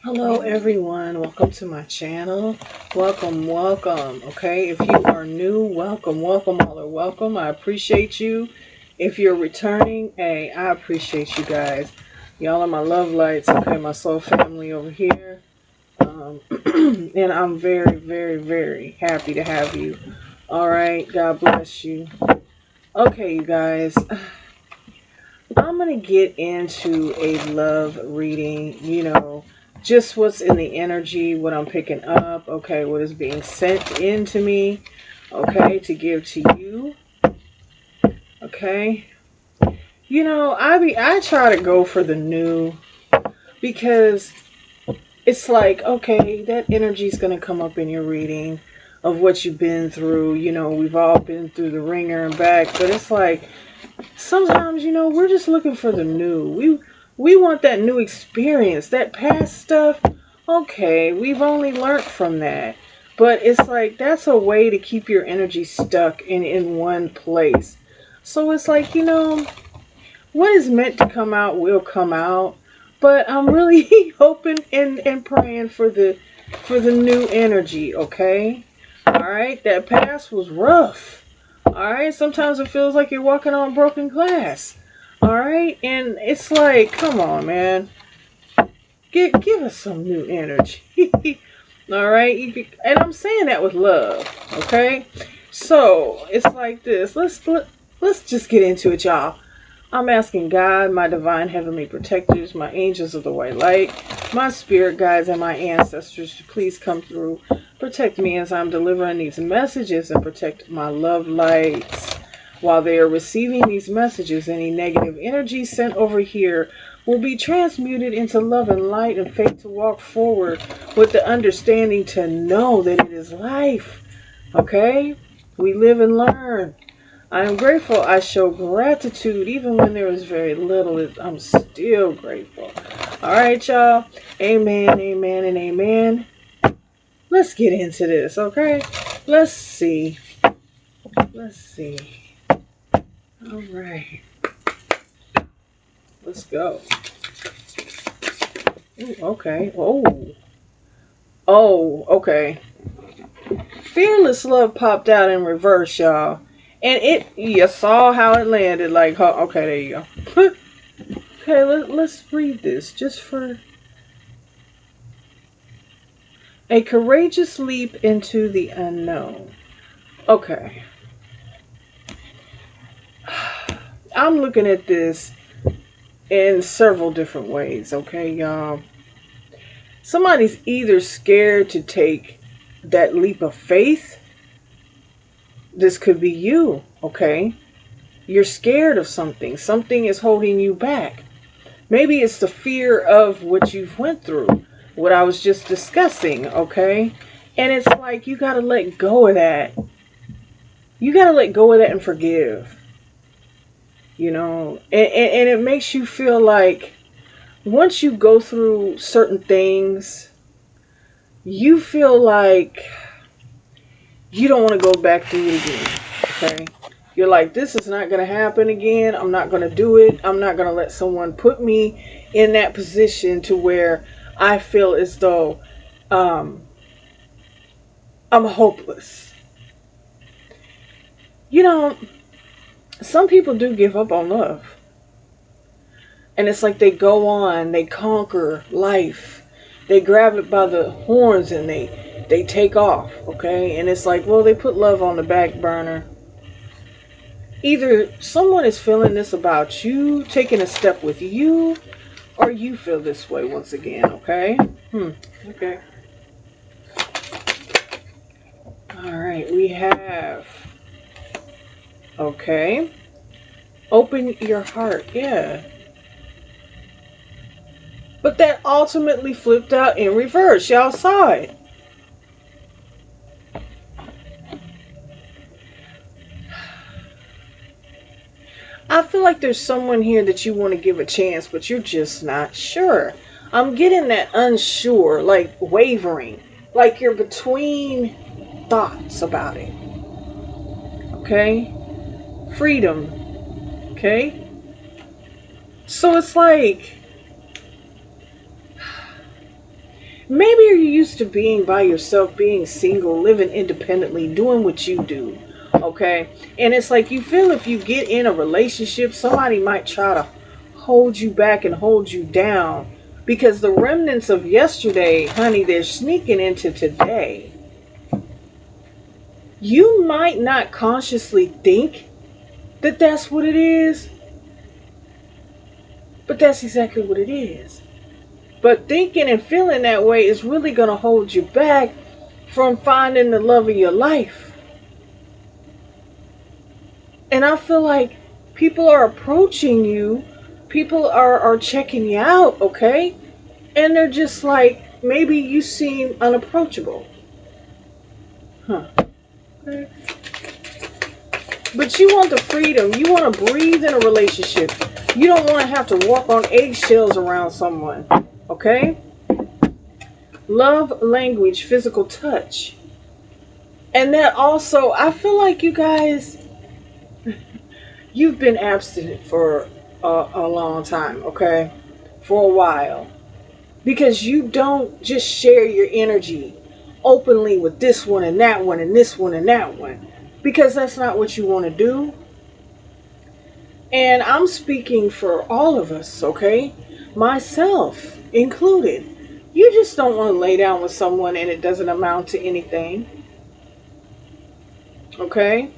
Hello everyone, welcome to my channel. Welcome. Okay, if you are new, welcome. All are welcome. I appreciate you. If you're returning, hey, I appreciate you guys. Y'all are my love lights. Okay, my soul family over here. And I'm very happy to have you. All right, God bless you. Okay, you guys, I'm going to get into a love reading, just what's in the energy, what I'm picking up, okay, what is being sent into me, okay, to give to you, okay. I try to go for the new because it's like, okay, that energy is going to come up in your reading of what you've been through. We've all been through the ringer and back, but it's like sometimes, we're just looking for the new. We want that new experience. That past stuff, okay, we've only learned from that. But it's like that's a way to keep your energy stuck in one place. So it's like, what is meant to come out will come out. But I'm really hoping and praying for the new energy, okay? Alright, that past was rough. Alright, sometimes it feels like you're walking on broken glass. Alright, and it's like, come on, man. Give us some new energy. Alright, and I'm saying that with love, okay? So, it's like this. Let's just get into it, y'all. I'm asking God, my divine heavenly protectors, my angels of the white light, my spirit guides, and my ancestors to please come through. Protect me as I'm delivering these messages and protect my love lights. While they are receiving these messages, any negative energy sent over here will be transmuted into love and light and faith to walk forward with the understanding to know that it is life. Okay? We live and learn. I am grateful. I show gratitude even when there is very little. I'm still grateful. All right, y'all. Amen, amen, and amen. Let's get into this, okay? Let's see. Let's see. All right. Let's go. Ooh, okay. Oh. Oh, okay. Fearless Love popped out in reverse, y'all. And you saw how it landed. Like, okay, there you go. Okay, let's read this just for a courageous leap into the unknown. Okay. I'm looking at this in several different ways, okay, y'all? Somebody's either scared to take that leap of faith. This could be you, okay? You're scared of something. Something is holding you back. Maybe it's the fear of what you've went through, what I was just discussing, okay? And it's like you got to let go of that. You got to let go of that and forgive, and it makes you feel like once you go through certain things, you feel like you don't want to go back through it again, okay? You're like, this is not going to happen again. I'm not going to do it. I'm not going to let someone put me in that position to where I feel as though um, I'm hopeless. You know, some people do give up on love. And it's like they go on, they conquer life. They grab it by the horns and they take off, okay? And it's like, well, they put love on the back burner. Either someone is feeling this about you, taking a step with you, or you feel this way once again, okay? Okay. All right, we have, okay, open your heart, yeah. But that ultimately flipped out in reverse. Y'all saw it. I feel like there's someone here that you want to give a chance, but you're just not sure. I'm getting that unsure, like wavering, like you're between thoughts about it. Okay? Freedom. Okay? So it's like Maybe you're used to being by yourself, being single, living independently, doing what you do. Okay? And it's like you feel if you get in a relationship, somebody might try to hold you back and hold you down. Because the remnants of yesterday, honey, they're sneaking into today. You might not consciously think that that's what it is, but that's exactly what it is. But thinking and feeling that way is really going to hold you back from finding the love of your life. And I feel like people are approaching you, people are checking you out, okay? And they're just like, maybe you seem unapproachable. Huh. Okay. But you want the freedom. You want to breathe in a relationship. You don't want to have to walk on eggshells around someone. Okay? Love language, physical touch. And that also, I feel like you guys, you've been abstinent for a long time, okay? For a while. Because you don't just share your energy openly with this one and that one and this one and that one. Because that's not what you want to do. And I'm speaking for all of us, okay? Myself included. You just don't want to lay down with someone and it doesn't amount to anything. Okay?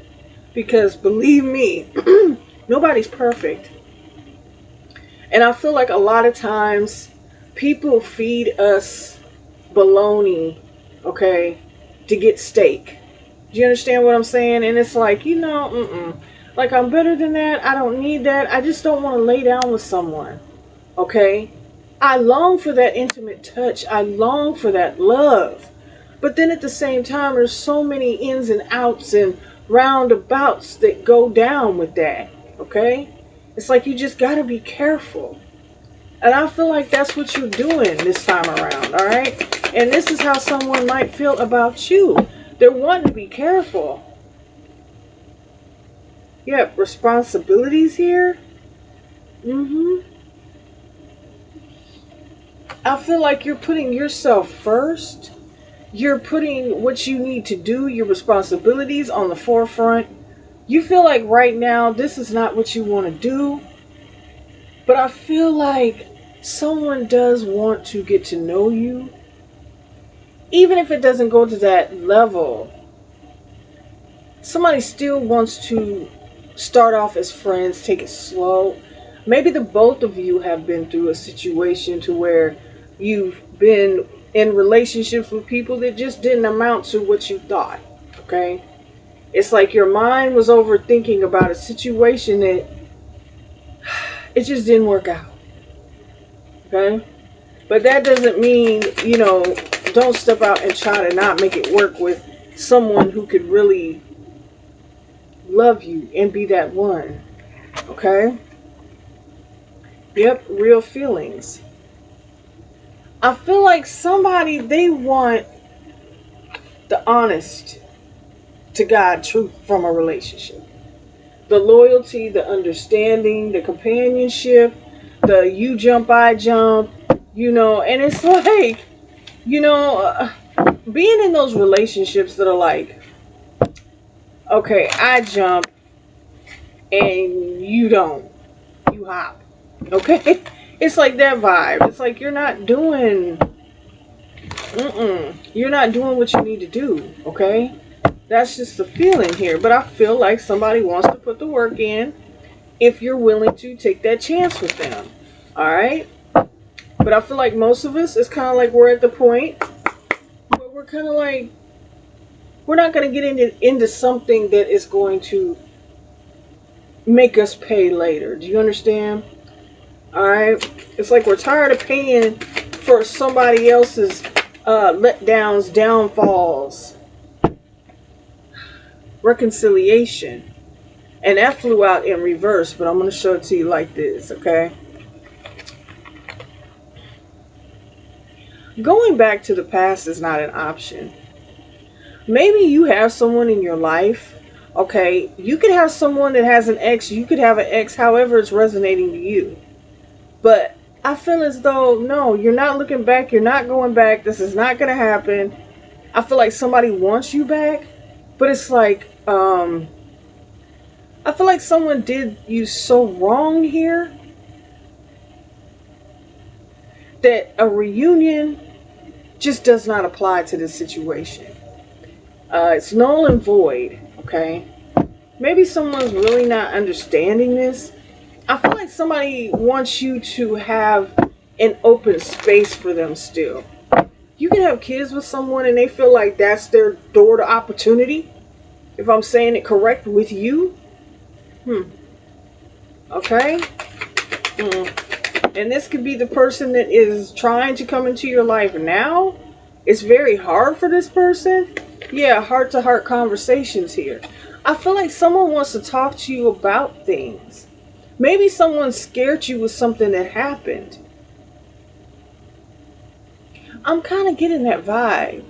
Because believe me, nobody's perfect. And I feel like a lot of times people feed us baloney, okay, to get steak. Do you understand what I'm saying? And it's like, like I'm better than that. I don't need that. I just don't want to lay down with someone. Okay? I long for that intimate touch. I long for that love. But then at the same time, there's so many ins and outs and roundabouts that go down with that. Okay? It's like you just got to be careful. And I feel like that's what you're doing this time around. All right? And this is how someone might feel about you. They're wanting to be careful. Yep, responsibilities here. I feel like you're putting yourself first. You're putting what you need to do, your responsibilities on the forefront. You feel like right now this is not what you want to do. But I feel like someone does want to get to know you. Even if it doesn't go to that level, somebody still wants to start off as friends, take it slow. Maybe the both of you have been through a situation to where you've been in relationships with people that just didn't amount to what you thought. Okay? It's like your mind was overthinking about a situation that it just didn't work out. Okay? But that doesn't mean, don't step out and try to not make it work with someone who could really love you and be that one. Okay? Yep, real feelings. I feel like somebody, they want the honest to God truth from a relationship. The loyalty, the understanding, the companionship, the you jump, I jump, and it's like, being in those relationships that are like, okay, I jump and you don't. You hop. Okay? It's like that vibe. It's like you're not doing what you need to do. Okay? That's just the feeling here. But I feel like somebody wants to put the work in if you're willing to take that chance with them. Alright? But I feel like most of us, it's kind of like we're at the point where we're kind of like, we're not going to get into something that is going to make us pay later. Do you understand? Alright? It's like we're tired of paying for somebody else's letdowns, downfalls, reconciliation. And that flew out in reverse, but I'm going to show it to you like this, okay? Going back to the past is not an option. Maybe you have someone in your life. Okay, you could have someone that has an ex. You could have an ex, however it's resonating to you. But I feel as though, no, you're not looking back. You're not going back. This is not going to happen. I feel like somebody wants you back, but it's like, I feel like someone did you so wrong here that a reunion just does not apply to this situation. It's null and void, okay? Maybe someone's really not understanding this. I feel like somebody wants you to have an open space for them still. You can have kids with someone and they feel like that's their door to opportunity. If I'm saying it correct with you. Okay? And this could be the person that is trying to come into your life now. It's very hard for this person. Yeah, heart-to-heart conversations here. I feel like someone wants to talk to you about things. Maybe someone scared you with something that happened. I'm kind of getting that vibe.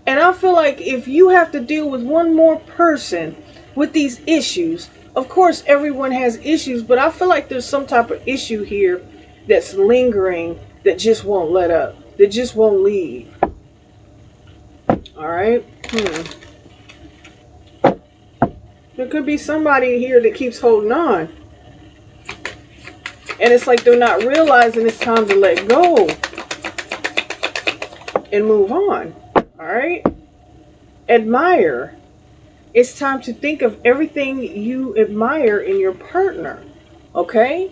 And I feel like if you have to deal with one more person with these issues, of course everyone has issues, but I feel like there's some type of issue here that's lingering that just won't let up, that just won't leave. Alright? There could be somebody here that keeps holding on. And it's like they're not realizing it's time to let go and move on. Alright? Admire. It's time to think of everything you admire in your partner. Okay?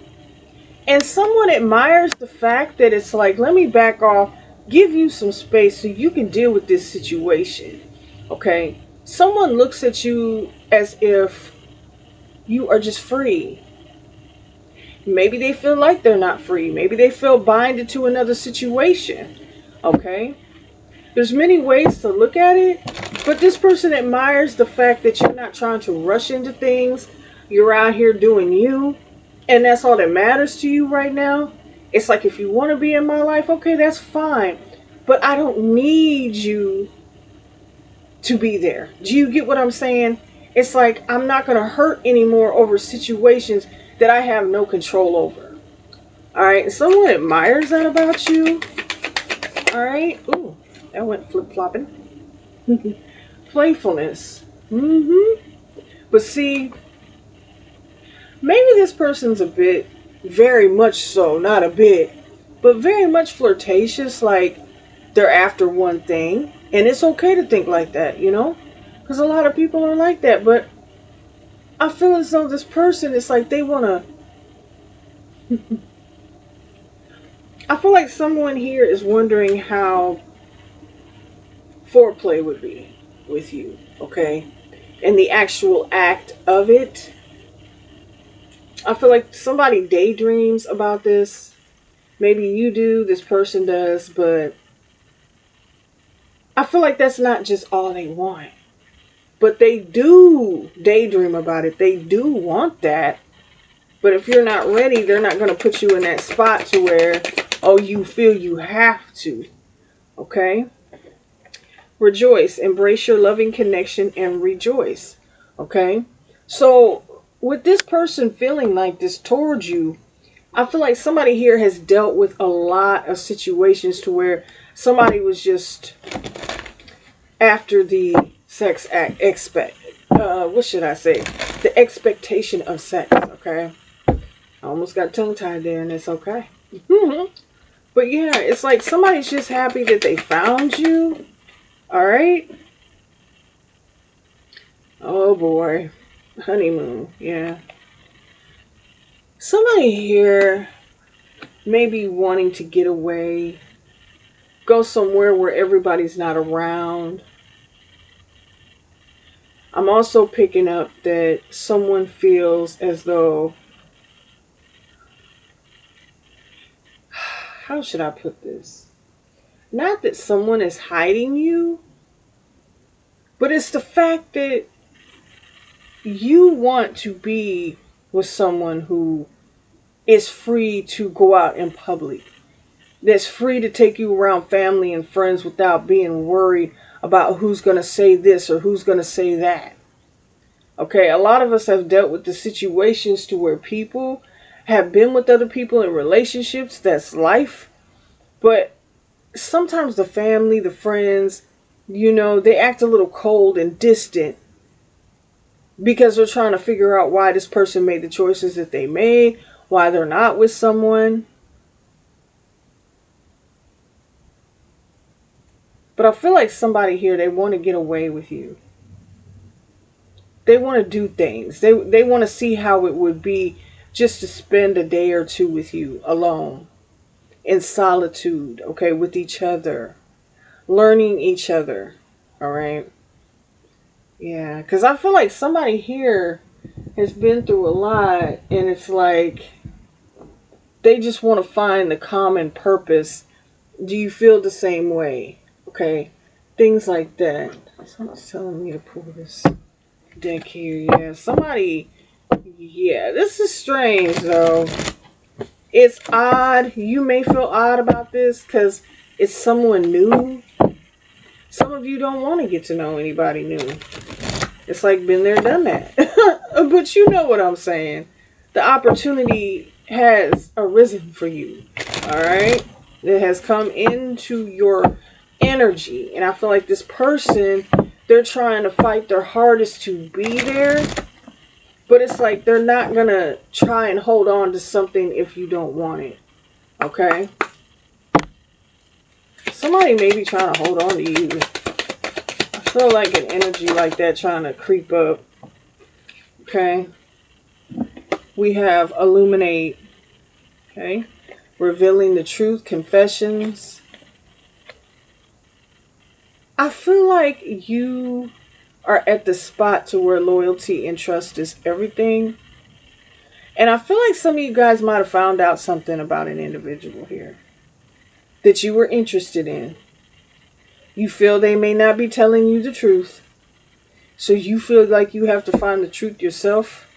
And someone admires the fact that it's like, let me back off, give you some space so you can deal with this situation. Okay? Someone looks at you as if you are just free. Maybe they feel like they're not free. Maybe they feel binded to another situation. Okay? There's many ways to look at it, but this person admires the fact that you're not trying to rush into things. You're out here doing you, and that's all that matters to you right now. It's like, if you want to be in my life, okay, that's fine, but I don't need you to be there. Do you get what I'm saying? It's like, I'm not going to hurt anymore over situations that I have no control over. Alright, someone admires that about you. Alright, ooh, that went flip-flopping. Playfulness. But see, maybe this person's a bit, very much so, not a bit, but very much flirtatious, like they're after one thing. And it's okay to think like that, you know? Because a lot of people are like that. But I feel as though this person, it's like they want to... I feel like someone here is wondering how foreplay would be with you, okay? And the actual act of it. I feel like somebody daydreams about this. Maybe you do, this person does, but I feel like that's not just all they want. But they do daydream about it. They do want that. But if you're not ready, they're not going to put you in that spot to where, oh, you feel you have to. Okay? Rejoice. Embrace your loving connection and rejoice. Okay? So, with this person feeling like this towards you, I feel like somebody here has dealt with a lot of situations to where somebody was just after the sex act, what should I say? The expectation of sex, okay? I almost got tongue-tied there, and it's okay. But yeah, it's like somebody's just happy that they found you. Alright? Oh boy. Honeymoon, yeah. Somebody here may be wanting to get away, go somewhere where everybody's not around. I'm also picking up that someone feels as though, how should I put this? Not that someone is hiding you, but it's the fact that you want to be with someone who is free to go out in public, that's free to take you around family and friends without being worried about who's going to say this or who's going to say that. Okay, a lot of us have dealt with the situations to where people have been with other people in relationships. That's life. But sometimes the family, the friends, they act a little cold and distant because they're trying to figure out why this person made the choices that they made, why they're not with someone. But I feel like somebody here, they want to get away with you. They want to do things. They want to see how it would be just to spend a day or two with you alone, in solitude, okay, with each other, learning each other, all right? Yeah, because I feel like somebody here has been through a lot, and it's like they just want to find the common purpose. Do you feel the same way? Okay, things like that. Someone's telling me to pull this deck here. Yeah, somebody. Yeah, this is strange though. It's odd. You may feel odd about this because it's someone new. Some of you don't want to get to know anybody new. It's like been there, done that. But you know what I'm saying. The opportunity has arisen for you. Alright? It has come into your energy. And I feel like this person, they're trying to fight their hardest to be there. But it's like they're not going to try and hold on to something if you don't want it. Okay? Somebody may be trying to hold on to you. I feel like an energy like that trying to creep up. Okay? We have illuminate. Okay? Revealing the truth, confessions. I feel like you are at the spot to where loyalty and trust is everything. And I feel like some of you guys might have found out something about an individual here that you were interested in. You feel they may not be telling you the truth. So you feel like you have to find the truth yourself.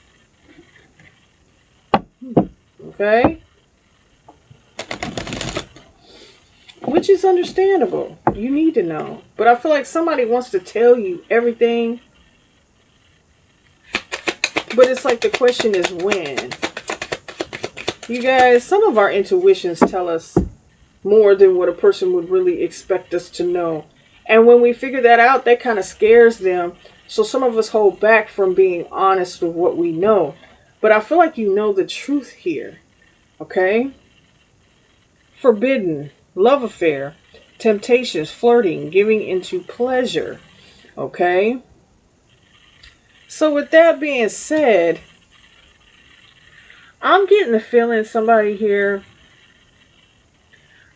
Okay? Which is understandable. You need to know. But I feel like somebody wants to tell you everything. But it's like the question is when. You guys, some of our intuitions tell us more than what a person would really expect us to know. And when we figure that out, that kind of scares them. So some of us hold back from being honest with what we know. But I feel like you know the truth here. Okay? Forbidden, love affair, temptations, flirting, giving into pleasure. Okay? So with that being said, I'm getting the feeling somebody here,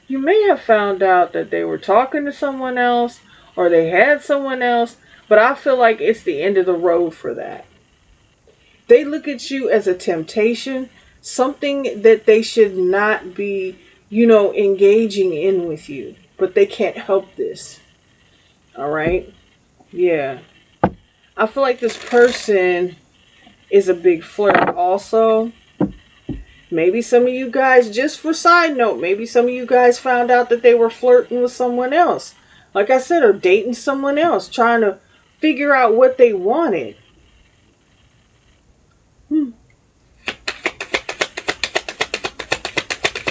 you may have found out that they were talking to someone else or they had someone else, but I feel like it's the end of the road for that. They look at you as a temptation, something that they should not be, engaging in with you, but they can't help this. All right? Yeah. I feel like this person is a big flirt also. Maybe some of you guys, just for side note, maybe some of you guys found out that they were flirting with someone else. Like I said, or dating someone else, trying to figure out what they wanted.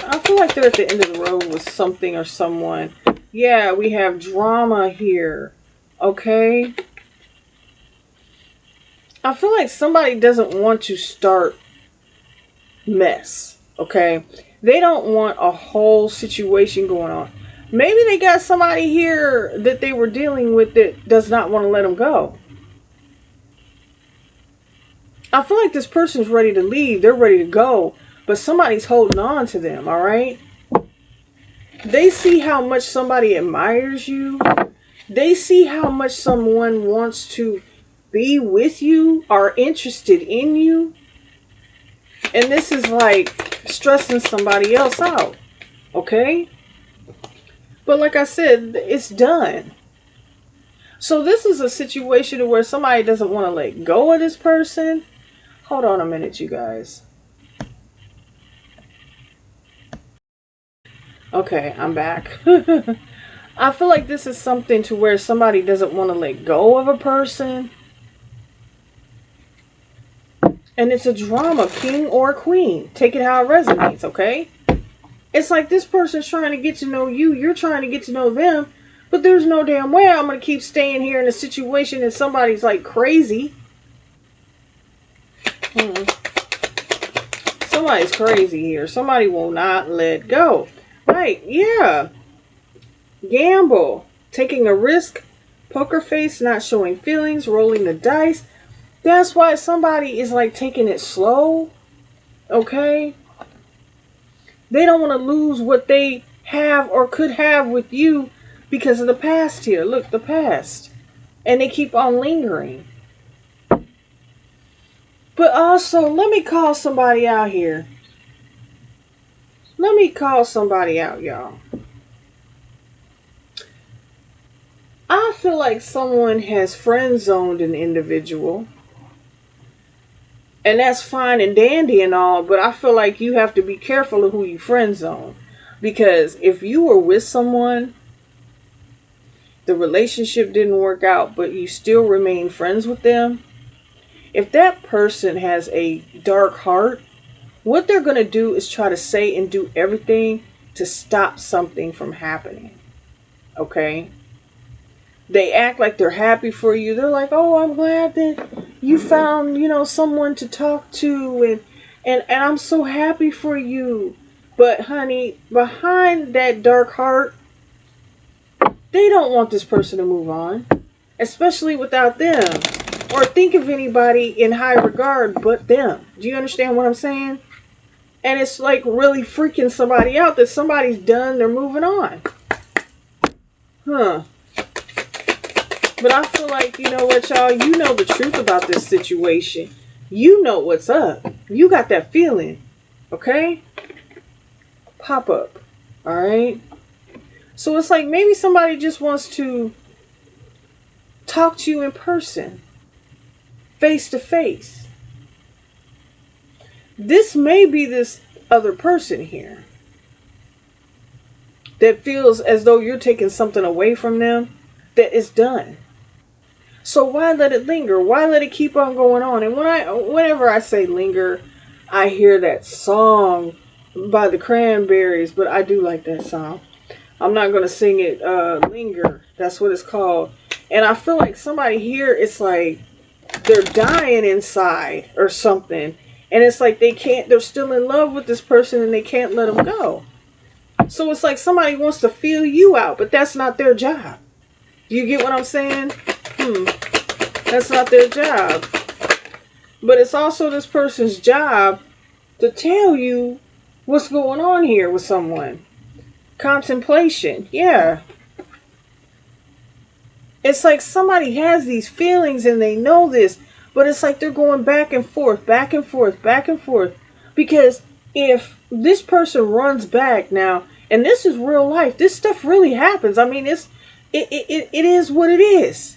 I feel like they're at the end of the road with something or someone. Yeah, we have drama here. Okay? I feel like somebody doesn't want to start mess. Okay? They don't want a whole situation going on. Maybe they got somebody here that they were dealing with that does not want to let them go. I feel like this person's ready to leave. They're ready to go. But somebody's holding on to them, alright? They see how much somebody admires you. They see how much someone wants to be with you, are interested in you. And this is like stressing somebody else out. Okay? But like I said, it's done. So this is a situation where somebody doesn't want to let go of this person. Hold on a minute, you guys. Okay, I'm back. I feel like this is something to where somebody doesn't want to let go of a person. And it's a drama, king or queen. Take it how it resonates, okay? It's like this person's trying to get to know you. You're trying to get to know them. But there's no damn way I'm going to keep staying here in a situation and somebody's like crazy. Somebody's crazy here. Somebody will not let go. Right, yeah. Gamble. Taking a risk. Poker face, not showing feelings, rolling the dice. That's why somebody is like taking it slow. Okay? They don't want to lose what they have or could have with you because of the past here. Look, the past. And they keep on lingering. But also, let me call somebody out here. Let me call somebody out, y'all. I feel like someone has friend zoned an individual. And that's fine and dandy and all, but I feel like you have to be careful of who you friend zone. Because if you were with someone, the relationship didn't work out, but you still remain friends with them, if that person has a dark heart, what they're going to do is try to say and do everything to stop something from happening. Okay? They act like they're happy for you. They're like, oh, I'm glad that you found, someone to talk to. And I'm so happy for you. But, honey, behind that dark heart, they don't want this person to move on. Especially without them. Or think of anybody in high regard but them. Do you understand what I'm saying? And it's like really freaking somebody out that somebody's done. They're moving on. Huh. But I feel like, you know what, y'all? You know the truth about this situation. You know what's up. You got that feeling. Okay? Pop up. Alright? So it's like maybe somebody just wants to talk to you in person. Face to face. This may be this other person here that feels as though you're taking something away from them that is done. So why let it linger? Why let it keep on going on? And whenever I say linger, I hear that song by the Cranberries, but I do like that song. I'm not going to sing it, Linger. That's what it's called. And I feel like somebody here, it's like they're dying inside or something. And it's like they're still in love with this person and they can't let them go. So it's like somebody wants to feel you out, but that's not their job. Do you get what I'm saying? That's not their job. But it's also this person's job to tell you what's going on here with someone. Contemplation. Yeah. It's like somebody has these feelings and they know this, but it's like they're going back and forth, back and forth, back and forth. Because if this person runs back now, and this is real life, this stuff really happens. I mean, it is what it is.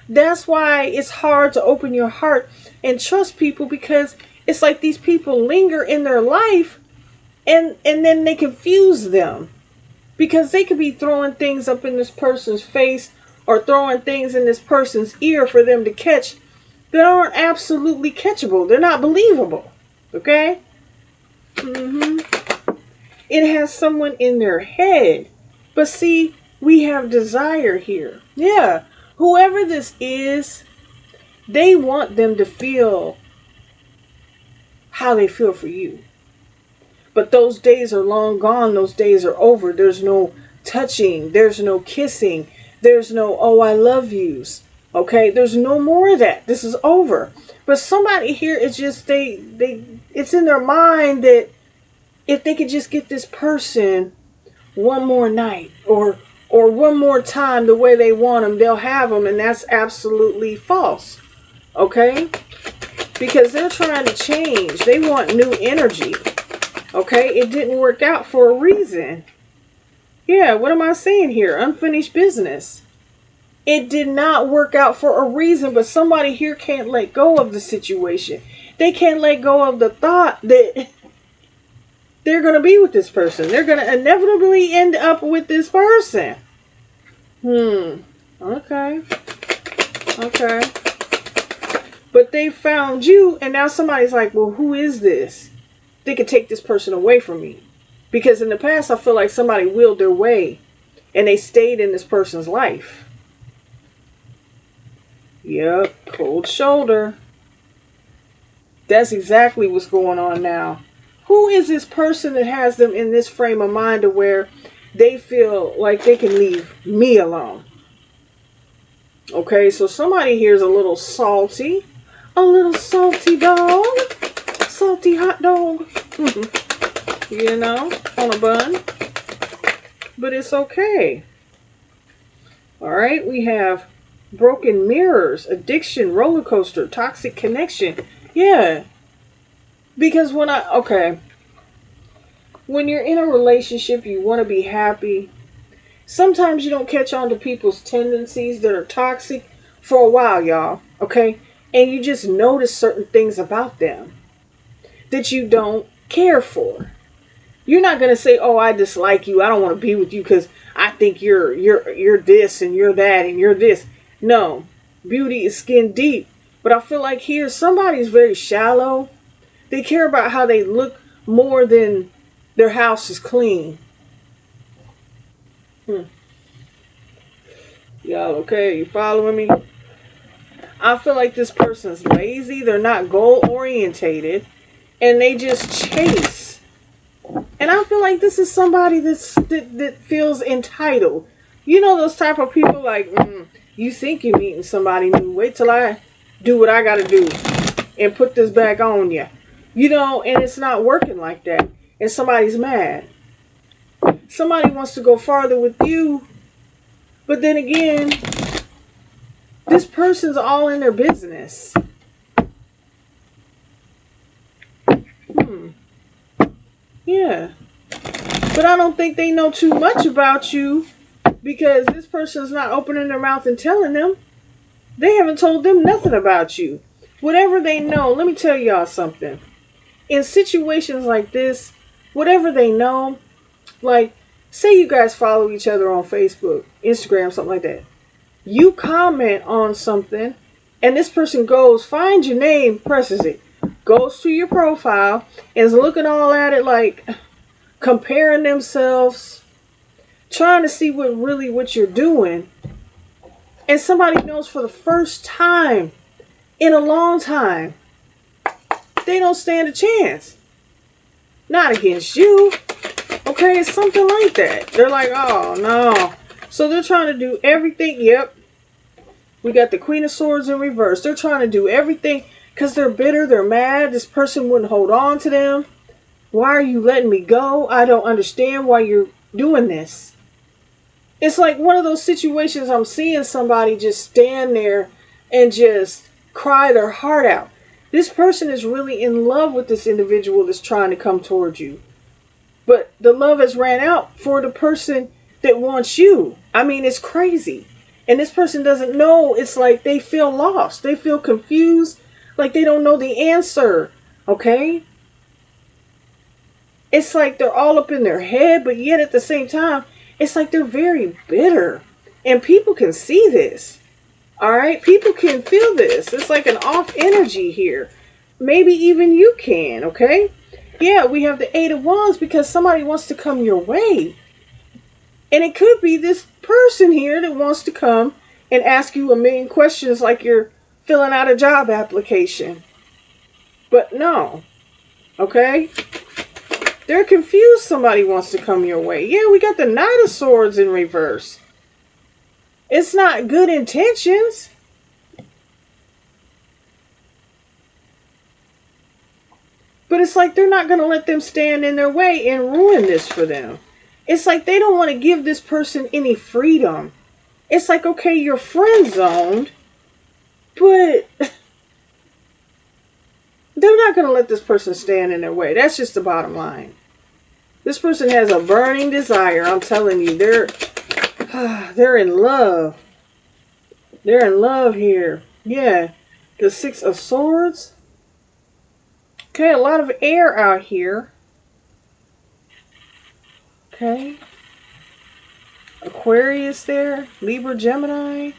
That's why it's hard to open your heart and trust people, because it's like these people linger in their life and then they confuse them. Because they could be throwing things up in this person's face or throwing things in this person's ear for them to catch that aren't absolutely catchable. They're not believable. Okay? It has someone in their head. But see, we have desire here. Yeah. Whoever this is, they want them to feel how they feel for you. But those days are long gone. Those days are over. There's no touching. There's no kissing. There's no, oh, I love yous. Okay? There's no more of that. This is over. But somebody here is just, it's in their mind that if they could just get this person one more night or one more time the way they want them, they'll have them. And that's absolutely false. Okay? Because they're trying to change. They want new energy. Okay? It didn't work out for a reason. Yeah, what am I saying here? Unfinished business. It did not work out for a reason, but somebody here can't let go of the situation. They can't let go of the thought that they're going to be with this person. They're going to inevitably end up with this person. Okay. Okay. But they found you, and now somebody's like, well, who is this? They could take this person away from me. Because in the past, I feel like somebody willed their way and they stayed in this person's life. Yep, cold shoulder. That's exactly what's going on now. Who is this person that has them in this frame of mind to where they feel like they can leave me alone? Okay, so somebody here is a little salty. A little salty dog. Salty hot dog. You know, on a bun. But it's okay. Alright, we have broken mirrors, addiction, roller coaster, toxic connection. Yeah. Because when you're in a relationship, you want to be happy. Sometimes you don't catch on to people's tendencies that are toxic for a while, y'all. Okay? And you just notice certain things about them that you don't care for. You're not going to say, oh, I dislike you. I don't want to be with you because I think you're this and you're that and you're this. No. Beauty is skin deep. But I feel like here somebody's very shallow. They care about how they look more than their house is clean. Y'all okay? You following me? I feel like this person's lazy. They're not goal orientated. And they just chase. And I feel like this is somebody that feels entitled. You know those type of people like, you think you're meeting somebody new. Wait till I do what I got to do and put this back on you. You know, and it's not working like that. And somebody's mad. Somebody wants to go farther with you. But then again, this person's all in their business. Yeah. But I don't think they know too much about you because this person's not opening their mouth and telling them. They haven't told them nothing about you. Whatever they know, let me tell y'all something. In situations like this, whatever they know, like, say you guys follow each other on Facebook, Instagram, something like that. You comment on something, and this person goes, finds your name, presses it, goes to your profile, and is looking all at it like, comparing themselves, trying to see what you're doing. And somebody knows for the first time in a long time, they don't stand a chance. Not against you. Okay, it's something like that. They're like, oh no. So they're trying to do everything. Yep. We got the Queen of Swords in reverse. They're trying to do everything because they're bitter, they're mad. This person wouldn't hold on to them. Why are you letting me go? I don't understand why you're doing this. It's like one of those situations I'm seeing somebody just stand there and just cry their heart out. This person is really in love with this individual that's trying to come towards you. But the love has ran out for the person that wants you. I mean, it's crazy. And this person doesn't know. It's like they feel lost. They feel confused. Like they don't know the answer. Okay? It's like they're all up in their head, but yet at the same time, it's like they're very bitter. And people can see this. Alright? People can feel this. It's like an off energy here. Maybe even you can, okay? Yeah, we have the Eight of Wands because somebody wants to come your way. And it could be this person here that wants to come and ask you a million questions like you're filling out a job application. But no. Okay? They're confused somebody wants to come your way. Yeah, we got the Knight of Swords in reverse. It's not good intentions. But it's like they're not going to let them stand in their way and ruin this for them. It's like they don't want to give this person any freedom. It's like, okay, you're friend zoned, but they're not going to let this person stand in their way. That's just the bottom line. This person has a burning desire. I'm telling you, they're in love. They're in love here. Yeah. The Six of Swords. Okay, a lot of air out here. Okay. Aquarius there. Libra, Gemini.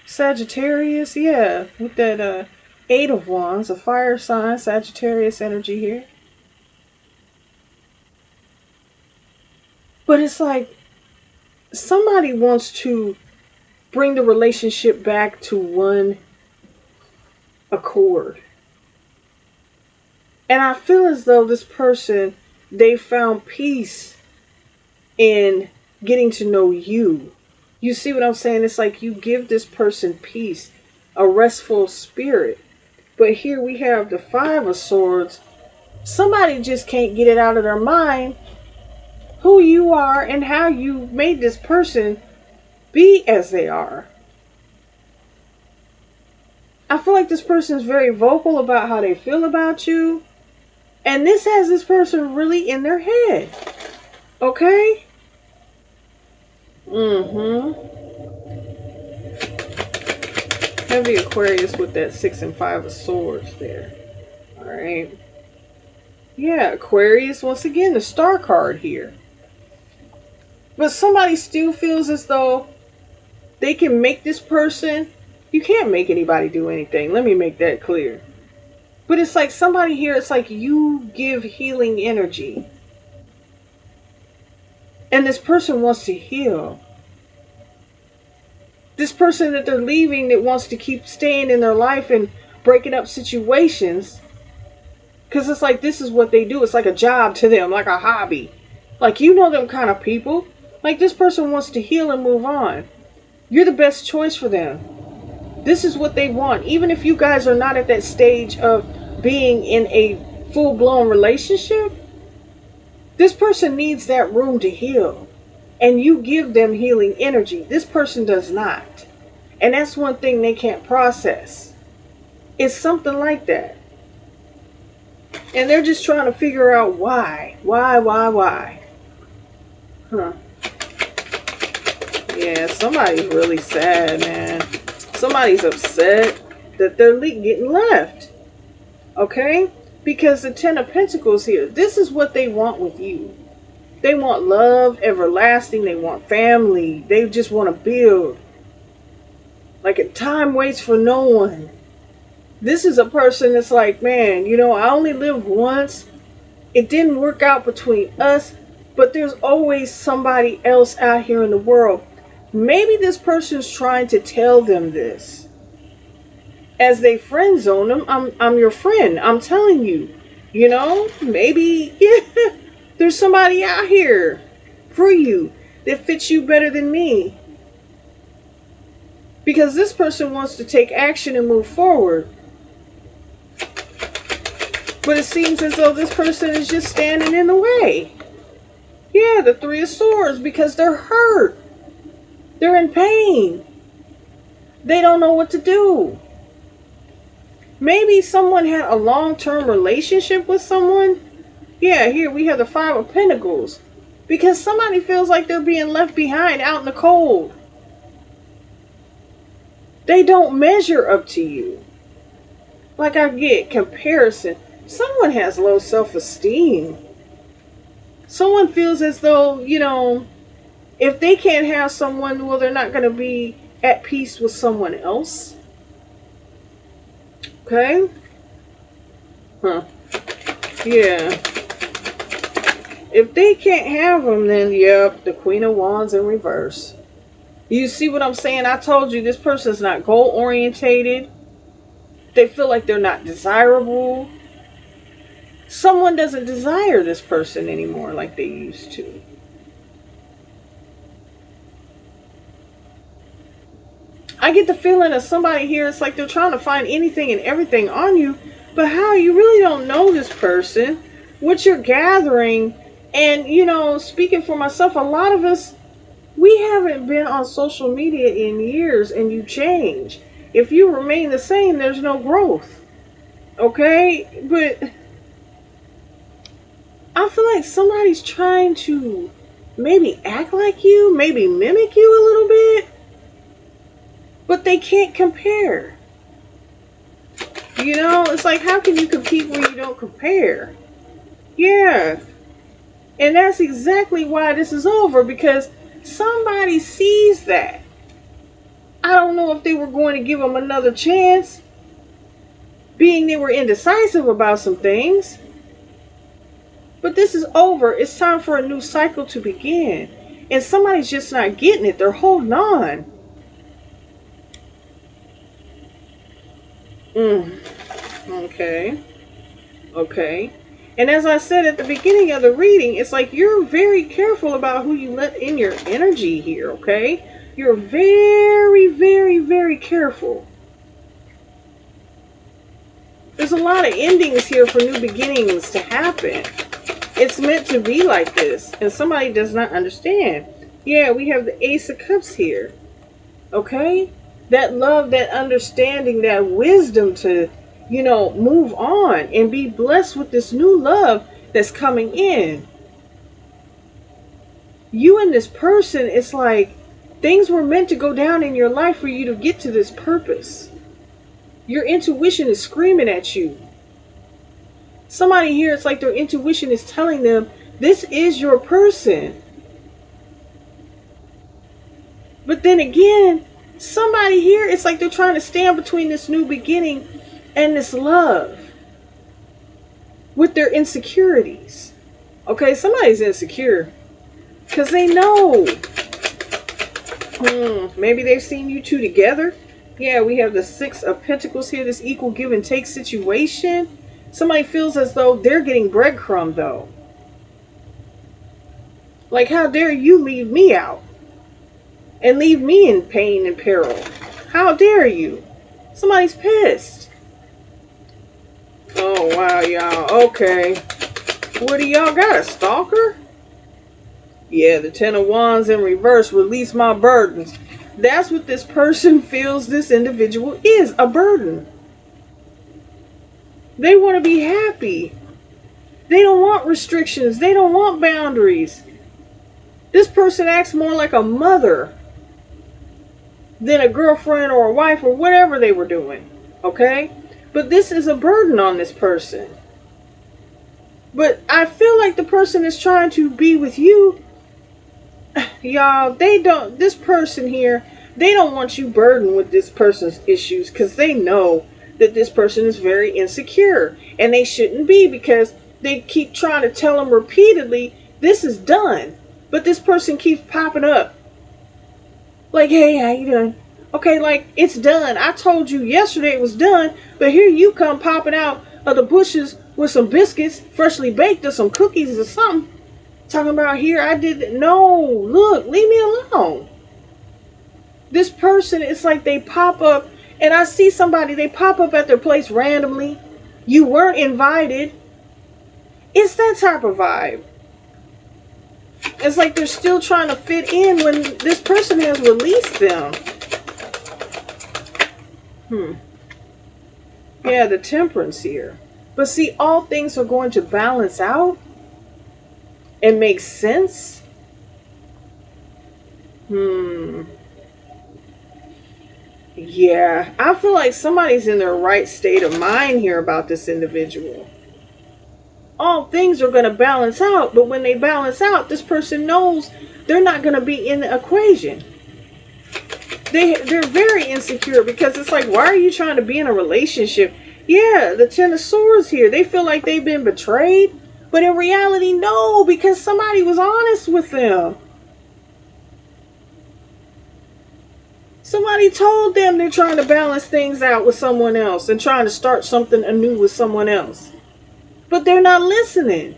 Sagittarius. Yeah. With that Eight of Wands, a fire sign, Sagittarius energy here. But it's like somebody wants to bring the relationship back to one accord. And I feel as though this person, they found peace in getting to know you. You see what I'm saying? It's like you give this person peace, a restful spirit. But here we have the Five of Swords. Somebody just can't get it out of their mind who you are and how you made this person be as they are. I feel like this person is very vocal about how they feel about you. And this has this person really in their head. Okay? Heavy Aquarius with that 6 and 5 of Swords there. Alright. Yeah, Aquarius, once again, the Star card here. But somebody still feels as though they can make this person. You can't make anybody do anything. Let me make that clear. But it's like somebody here, it's like you give healing energy. And this person wants to heal. This person that they're leaving that wants to keep staying in their life and breaking up situations. Because it's like this is what they do. It's like a job to them, like a hobby. Like, you know them kind of people. Like, this person wants to heal and move on. You're the best choice for them. This is what they want. Even if you guys are not at that stage of being in a full-blown relationship, this person needs that room to heal. And you give them healing energy. This person does not. And that's one thing they can't process. It's something like that. And they're just trying to figure out why. Why? Huh. Yeah, somebody's really sad, man. Somebody's upset that they're getting left. Okay? Because the 10 of Pentacles here, this is what they want with you. They want love, everlasting. They want family. They just want to build. Like, time waits for no one. This is a person that's like, man, you know, I only lived once. It didn't work out between us. But there's always somebody else out here in the world. Maybe this person's trying to tell them this. As they friend zone them, I'm your friend. I'm telling you. You know, maybe there's somebody out here for you that fits you better than me. Because this person wants to take action and move forward. But it seems as though this person is just standing in the way. Yeah, the 3 of Swords, because they're hurt. They're in pain. They don't know what to do. Maybe someone had a long-term relationship with someone. Yeah, here we have the 5 of Pentacles. Because somebody feels like they're being left behind out in the cold. They don't measure up to you. Like, I get comparison. Someone has low self-esteem. Someone feels as though, you know, if they can't have someone, well, they're not going to be at peace with someone else. Okay? Huh. Yeah. If they can't have them, then, yep, the Queen of Wands in reverse. You see what I'm saying? I told you this person's not goal-orientated. They feel like they're not desirable. Someone doesn't desire this person anymore like they used to. I get the feeling that somebody here, it's like they're trying to find anything and everything on you. But how? You really don't know this person. What you're gathering. And, you know, speaking for myself, a lot of us, we haven't been on social media in years, and you change. If you remain the same, there's no growth. Okay? But I feel like somebody's trying to maybe act like you, maybe mimic you a little bit. But they can't compare. You know, it's like, how can you compete when you don't compare? Yeah. And that's exactly why this is over, because somebody sees that. I don't know if they were going to give them another chance. being they were indecisive about some things. But this is over. It's time for a new cycle to begin. And somebody's just not getting it. They're holding on. Okay. Okay. And as I said at the beginning of the reading, it's like you're very careful about who you let in your energy here, okay? You're very, very, very careful. There's a lot of endings here for new beginnings to happen. It's meant to be like this, and somebody does not understand. Yeah, we have the Ace of Cups here. Okay? That love, that understanding, that wisdom to, move on and be blessed with this new love that's coming in. You and this person, it's like things were meant to go down in your life for you to get to this purpose. Your intuition is screaming at you. Somebody here, it's like their intuition is telling them, this is your person. But then again, somebody here, it's like they're trying to stand between this new beginning and this love with their insecurities. Okay, somebody's insecure because they know. Maybe they've seen you two together. Yeah, we have the Six of Pentacles here, this equal give and take situation. Somebody feels as though they're getting breadcrumb though. Like, how dare you leave me out and leave me in pain and peril? How dare you? Somebody's pissed. Oh, wow, y'all. Okay. What do y'all got? A stalker? Yeah, the Ten of Wands in reverse. Release my burdens. That's what this person feels this individual is. A burden. They want to be happy. They don't want restrictions. They don't want boundaries. This person acts more like a mother than a girlfriend or a wife or whatever they were doing. Okay? But this is a burden on this person. But I feel like the person is trying to be with you. Y'all, this person here, they don't want you burdened with this person's issues because they know that this person is very insecure. And they shouldn't be, because they keep trying to tell them repeatedly, this is done. But this person keeps popping up. Like, hey, how you doing? Okay, like, it's done. I told you yesterday it was done, but here you come popping out of the bushes with some biscuits, freshly baked, or some cookies or something. Talking about here, I did. No, look, leave me alone. This person, it's like they pop up, and I see somebody, they pop up at their place randomly. You weren't invited. It's that type of vibe. It's like they're still trying to fit in when this person has released them. Yeah, the Temperance here. But see, all things are going to balance out and make sense. Yeah, I feel like somebody's in their right state of mind here about this individual. All things are going to balance out, but when they balance out, this person knows they're not going to be in the equation. They're very insecure because it's like, why are you trying to be in a relationship? Yeah, the Ten of Swords here. They feel like they've been betrayed, but in reality, no, because somebody was honest with them. Somebody told them they're trying to balance things out with someone else and trying to start something anew with someone else. But they're not listening.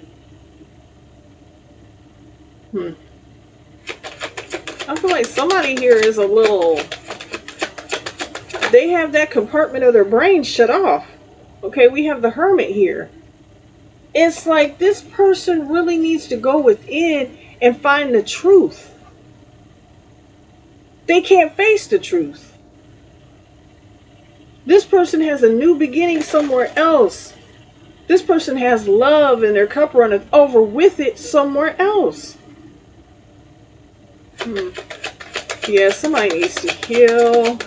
I feel like somebody here is a little... They have that compartment of their brain shut off. Okay, we have the Hermit here. It's like this person really needs to go within and find the truth. They can't face the truth. This person has a new beginning somewhere else. This person has love and their cup runneth over with it somewhere else. Yeah, somebody needs to heal.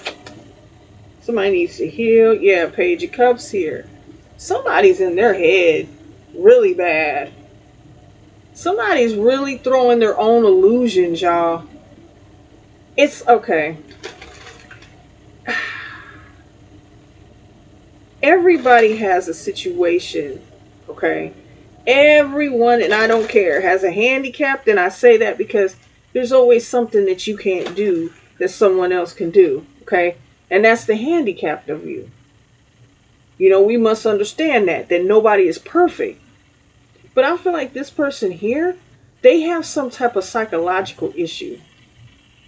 Somebody needs to heal. Yeah, Page of Cups here. Somebody's in their head really bad. Somebody's really throwing their own illusions, y'all. It's okay. Everybody has a situation, okay? Everyone, and I don't care, has a handicap. And I say that because there's always something that you can't do that someone else can do, okay? And that's the handicap of you. You know, we must understand that nobody is perfect. But I feel like this person here, they have some type of psychological issue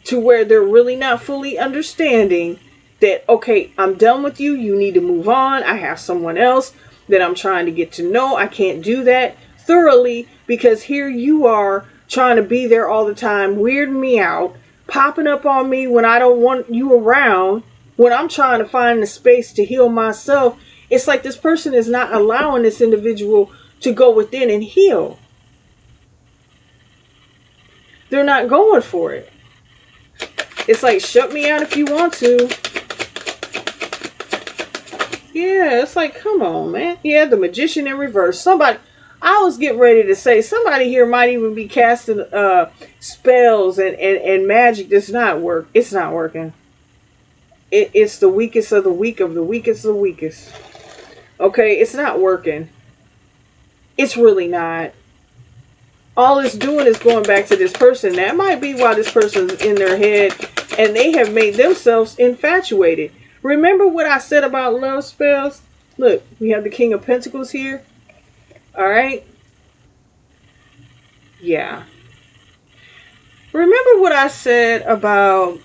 to where they're really not fully understanding that, okay, I'm done with you. You need to move on. I have someone else that I'm trying to get to know. I can't do that thoroughly because here you are trying to be there all the time, weirding me out, popping up on me when I don't want you around, when I'm trying to find the space to heal myself. It's like this person is not allowing this individual to go within and heal. They're not going for it. It's like, shut me out if you want to. Yeah, it's like, come on, man. Yeah, the magician in reverse. Somebody, I was getting ready to say, somebody here might even be casting spells and magic does not work. It's not working. It's the weakest of the weak of the weakest of the weakest. Okay, it's not working. It's really not. All it's doing is going back to this person. That might be why this person's in their head and they have made themselves infatuated. Remember what I said about love spells? Look, we have the King of Pentacles here. All right. Yeah. Remember what I said about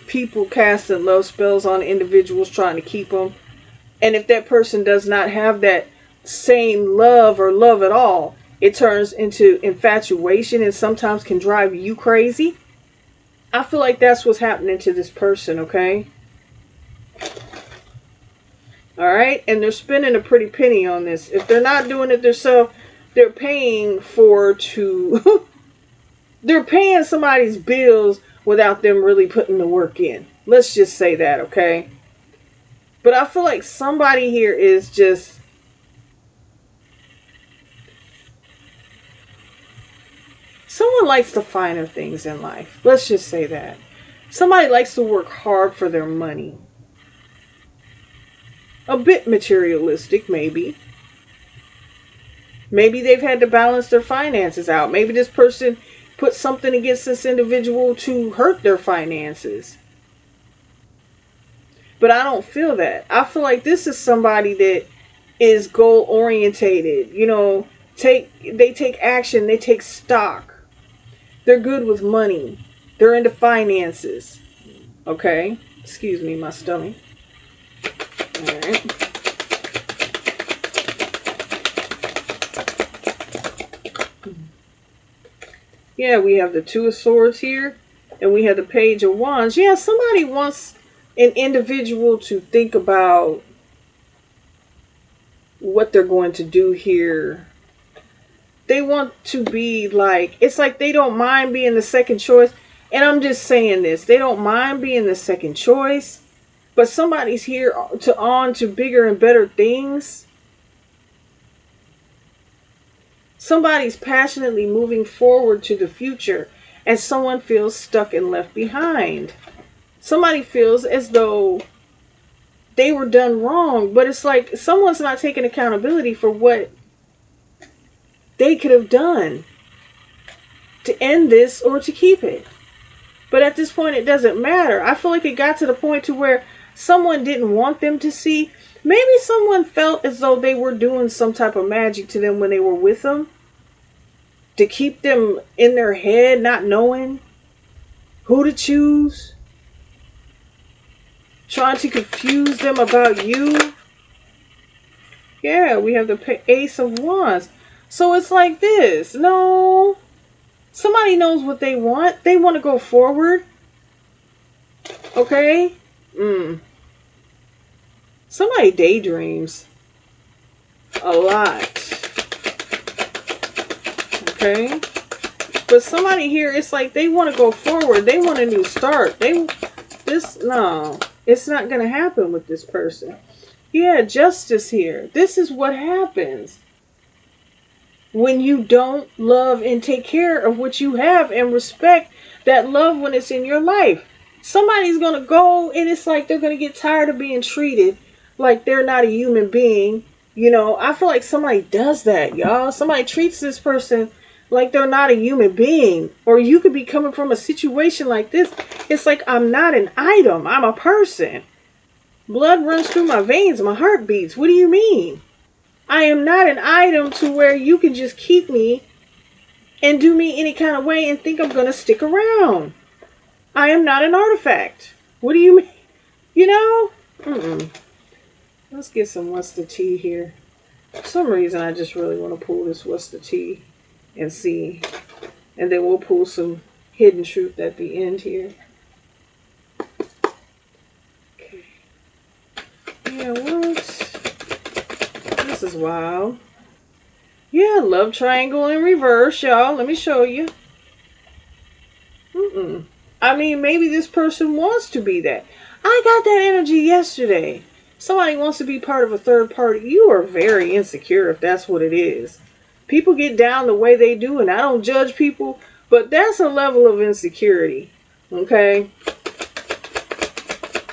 people casting love spells on individuals trying to keep them? And if that person does not have that same love or love at all, it turns into infatuation and sometimes can drive you crazy. I feel like that's what's happening to this person, okay? Alright? And they're spending a pretty penny on this. If they're not doing it themselves, they're paying they're paying somebody's bills without them really putting the work in. Let's just say that, okay? But I feel like somebody here is just... someone likes the finer things in life. Let's just say that. Somebody likes to work hard for their money. A bit materialistic, maybe. Maybe they've had to balance their finances out. Maybe this person put something against this individual to hurt their finances. But I don't feel that. I feel like this is somebody that is goal orientated. You know, they take action. They take stock. They're good with money. They're into finances. Okay. Excuse me, my stomach. Alright. Yeah, we have the Two of Swords here. And we have the Page of Wands. Yeah, somebody wants an individual to think about what they're going to do here. They want to be like, it's like they don't mind being the second choice. And I'm just saying this. They don't mind being the second choice. But somebody's here on to bigger and better things. Somebody's passionately moving forward to the future. And someone feels stuck and left behind. Somebody feels as though they were done wrong. But it's like someone's not taking accountability for what they could have done to end this or to keep it. But at this point, it doesn't matter. I feel like it got to the point to where someone didn't want them to see. Maybe someone felt as though they were doing some type of magic to them when they were with them, to keep them in their head, not knowing who to choose, trying to confuse them about you. Yeah, we have the Ace of Wands. So it's like this. No. Somebody knows what they want. They want to go forward. Okay? Somebody daydreams a lot. Okay? But somebody here, it's like they want to go forward. They want a new start. No. It's not going to happen with this person. Yeah, justice here. This is what happens when you don't love and take care of what you have and respect that love when it's in your life. Somebody's going to go and it's like they're going to get tired of being treated like they're not a human being. You know, I feel like somebody does that, y'all. Somebody treats this person like they're not a human being. Or you could be coming from a situation like this. It's like, I'm not an item. I'm a person. Blood runs through my veins. My heart beats. What do you mean? I am not an item to where you can just keep me and do me any kind of way and think I'm going to stick around. I am not an artifact. What do you mean? You know? Let's get some what's the tea here. For some reason, I just really want to pull this what's the tea and see. And then we'll pull some hidden truth at the end here. Okay. Yeah, what? This is wild. Yeah, love triangle in reverse, y'all. Let me show you. I mean, maybe this person wants to be that. I got that energy yesterday. Somebody wants to be part of a third party. You are very insecure if that's what it is. People get down the way they do, and I don't judge people, but that's a level of insecurity. Okay?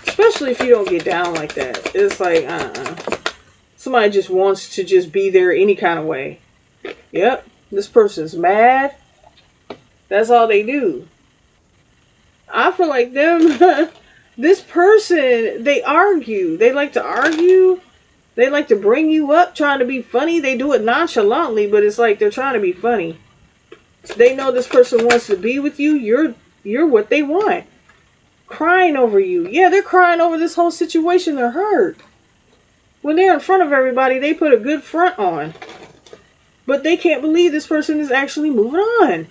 Especially if you don't get down like that. It's like, somebody just wants to just be there any kind of way. Yep, this person's mad. That's all they do. I feel like them, this person, they argue. They like to argue. They like to bring you up, trying to be funny. They do it nonchalantly, but it's like they're trying to be funny. They know this person wants to be with you. You're what they want. Crying over you. Yeah, they're crying over this whole situation. They're hurt. When they're in front of everybody, they put a good front on. But they can't believe this person is actually moving on.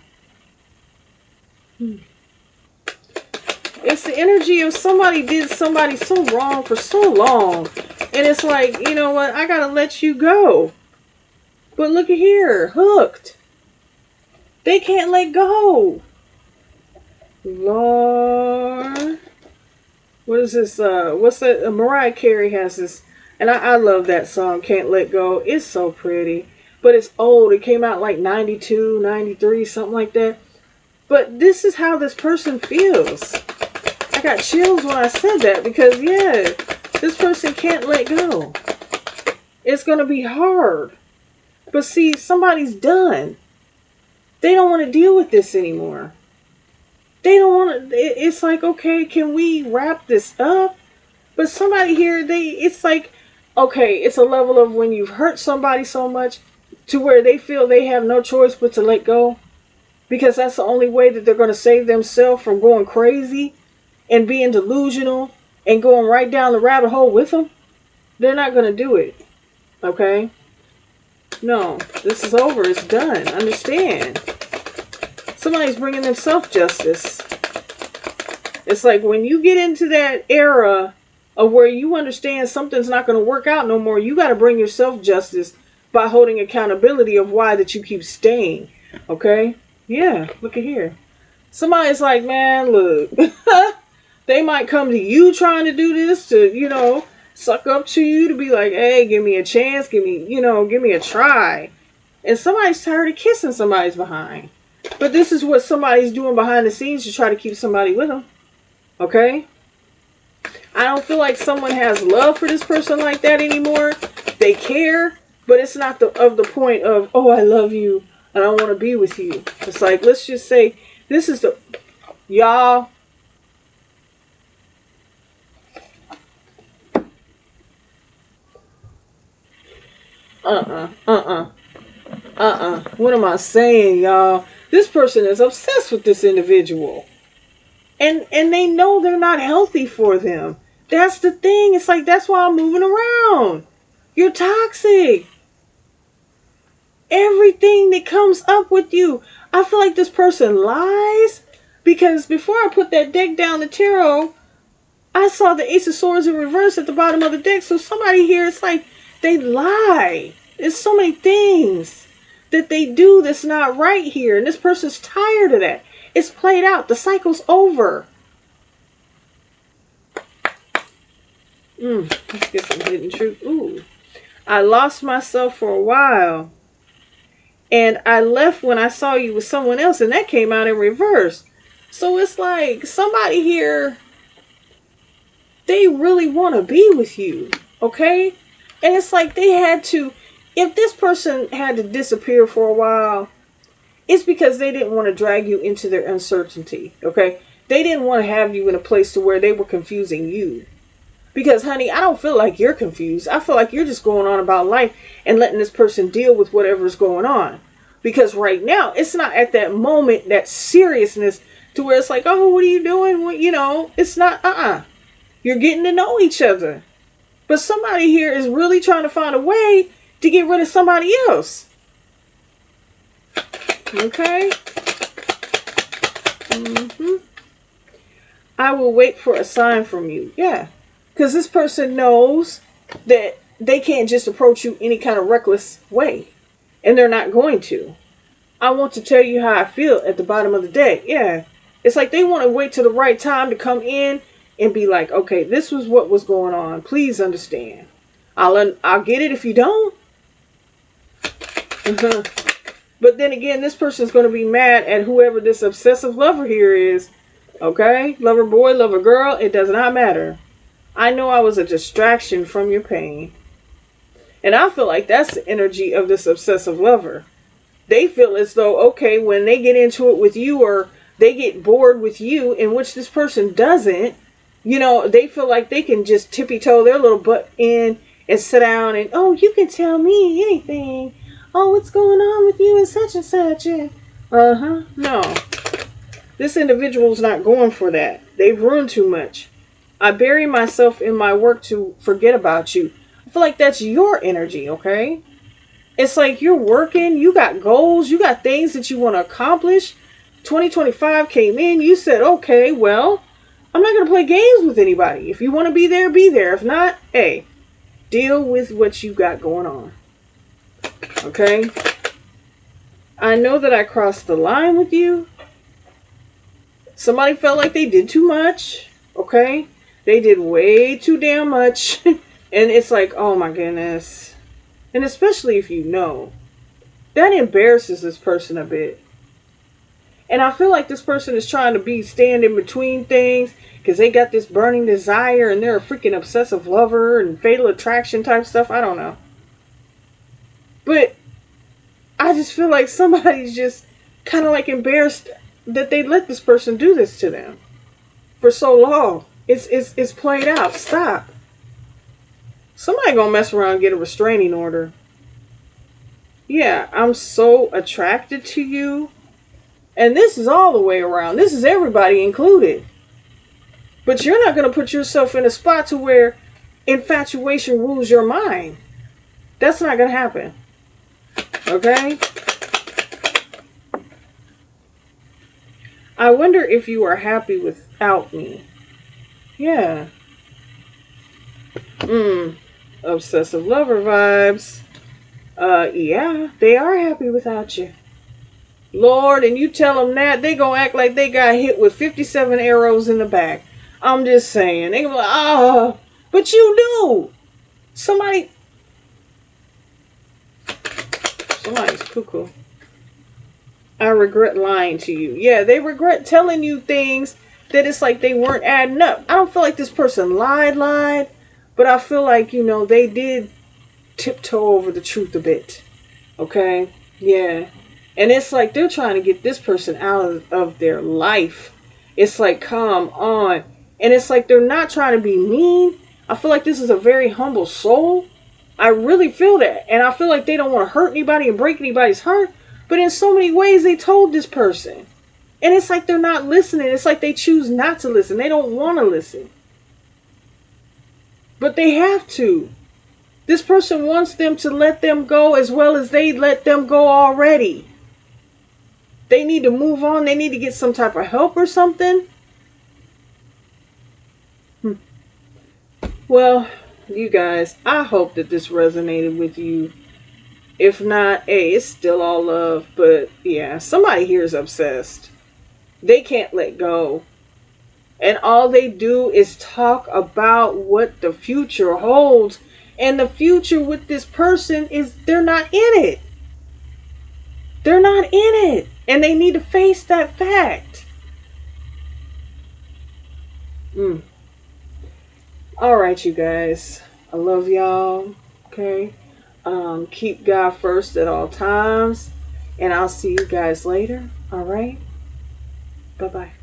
It's the energy of somebody did somebody so wrong for so long. And it's like, you know what? I gotta let you go. But look at here. Hooked. They can't let go. Lord. What is this? What's that? Mariah Carey has this. And I love that song, Can't Let Go. It's so pretty. But it's old. It came out like 92, 93, something like that. But this is how this person feels. I got chills when I said that because, yeah, this person can't let go. It's going to be hard. But see, somebody's done. They don't want to deal with this anymore. They don't want to. It's like, okay, can we wrap this up? But somebody here, it's like, okay, it's a level of when you've hurt somebody so much to where they feel they have no choice but to let go. Because that's the only way that they're going to save themselves from going crazy and being delusional and going right down the rabbit hole with them. They're not going to do it. Okay? No, this is over. It's done. Understand. Somebody's bringing them self-justice. It's like when you get into that era of where you understand something's not going to work out no more, you got to bring your self-justice by holding accountability of why that you keep staying. Okay? Yeah, look at here. Somebody's like, man, look. They might come to you trying to do this to, you know, suck up to you to be like, hey, give me a chance. Give me a try. And somebody's tired of kissing somebody's behind. But this is what somebody's doing behind the scenes to try to keep somebody with them. Okay? I don't feel like someone has love for this person like that anymore. They care, but it's not the point of, oh, I love you and I want to be with you. It's like, let's just say, this is the, y'all. What am I saying, y'all? This person is obsessed with this individual. And they know they're not healthy for them. That's the thing. It's like, that's why I'm moving around. You're toxic. Everything that comes up with you. I feel like this person lies. Because before I put that deck down, the tarot, I saw the Ace of Swords in reverse at the bottom of the deck. So somebody here, it's like, they lie. There's so many things that they do that's not right here. And this person's tired of that. It's played out. The cycle's over. Let's get some hidden truth. Ooh. I lost myself for a while. And I left when I saw you with someone else. And that came out in reverse. So it's like somebody here, they really want to be with you. Okay? And it's like they had to, if this person had to disappear for a while, it's because they didn't want to drag you into their uncertainty. Okay? They didn't want to have you in a place to where they were confusing you. Because, honey, I don't feel like you're confused. I feel like you're just going on about life and letting this person deal with whatever's going on. Because right now, it's not at that moment, that seriousness to where it's like, oh, what are you doing? What, it's not, You're getting to know each other. But somebody here is really trying to find a way to get rid of somebody else. Okay? I will wait for a sign from you. Yeah. Because this person knows that they can't just approach you any kind of reckless way. And they're not going to. I want to tell you how I feel at the bottom of the day. Yeah. It's like they want to wait till the right time to come in and be like, okay, this was what was going on. Please understand. I'll get it if you don't. But then again, this person's going to be mad at whoever this obsessive lover here is. Okay? Lover boy, lover girl, it does not matter. I know I was a distraction from your pain. And I feel like that's the energy of this obsessive lover. They feel as though, okay, when they get into it with you or they get bored with you, in which this person doesn't, they feel like they can just tippy-toe their little butt in and sit down and, oh, you can tell me anything. Oh, what's going on with you and such and such. No. This individual's not going for that. They've ruined too much. I bury myself in my work to forget about you. I feel like that's your energy, okay? It's like you're working, you got goals, you got things that you want to accomplish. 2025 came in, you said, okay, well, I'm not going to play games with anybody. If you want to be there, be there. If not, hey, deal with what you got going on. Okay? I know that I crossed the line with you. Somebody felt like they did too much. Okay? They did way too damn much. And it's like, oh my goodness. And especially if you know. That embarrasses this person a bit. And I feel like this person is trying to stand in between things because they got this burning desire and they're a freaking obsessive lover and fatal attraction type stuff. I don't know. But I just feel like somebody's just kind of like embarrassed that they let this person do this to them for so long. It's played out. Stop. Somebody gonna mess around and get a restraining order. Yeah, I'm so attracted to you. And this is all the way around. This is everybody included. But you're not going to put yourself in a spot to where infatuation rules your mind. That's not going to happen. Okay? I wonder if you are happy without me. Yeah. Obsessive lover vibes. Yeah, they are happy without you. Lord, and you tell them that, they gonna act like they got hit with 57 arrows in the back. I'm just saying. They gonna be like, but you do. Somebody's cuckoo. I regret lying to you. Yeah, they regret telling you things that it's like they weren't adding up. I don't feel like this person lied, but I feel like, they did tiptoe over the truth a bit. Okay? Yeah. And it's like they're trying to get this person out of their life. It's like, come on. And it's like they're not trying to be mean. I feel like this is a very humble soul. I really feel that. And I feel like they don't want to hurt anybody and break anybody's heart. But in so many ways, they told this person. And it's like they're not listening. It's like they choose not to listen. They don't want to listen. But they have to. This person wants them to let them go as well as they let them go already. They need to move on. They need to get some type of help or something. Well, you guys, I hope that this resonated with you. If not, hey, it's still all love. But yeah, somebody here is obsessed. They can't let go. And all they do is talk about what the future holds. And the future with this person is they're not in it. They're not in it. And they need to face that fact. All right, you guys. I love y'all. Okay. Keep God first at all times. And I'll see you guys later. All right. Bye bye.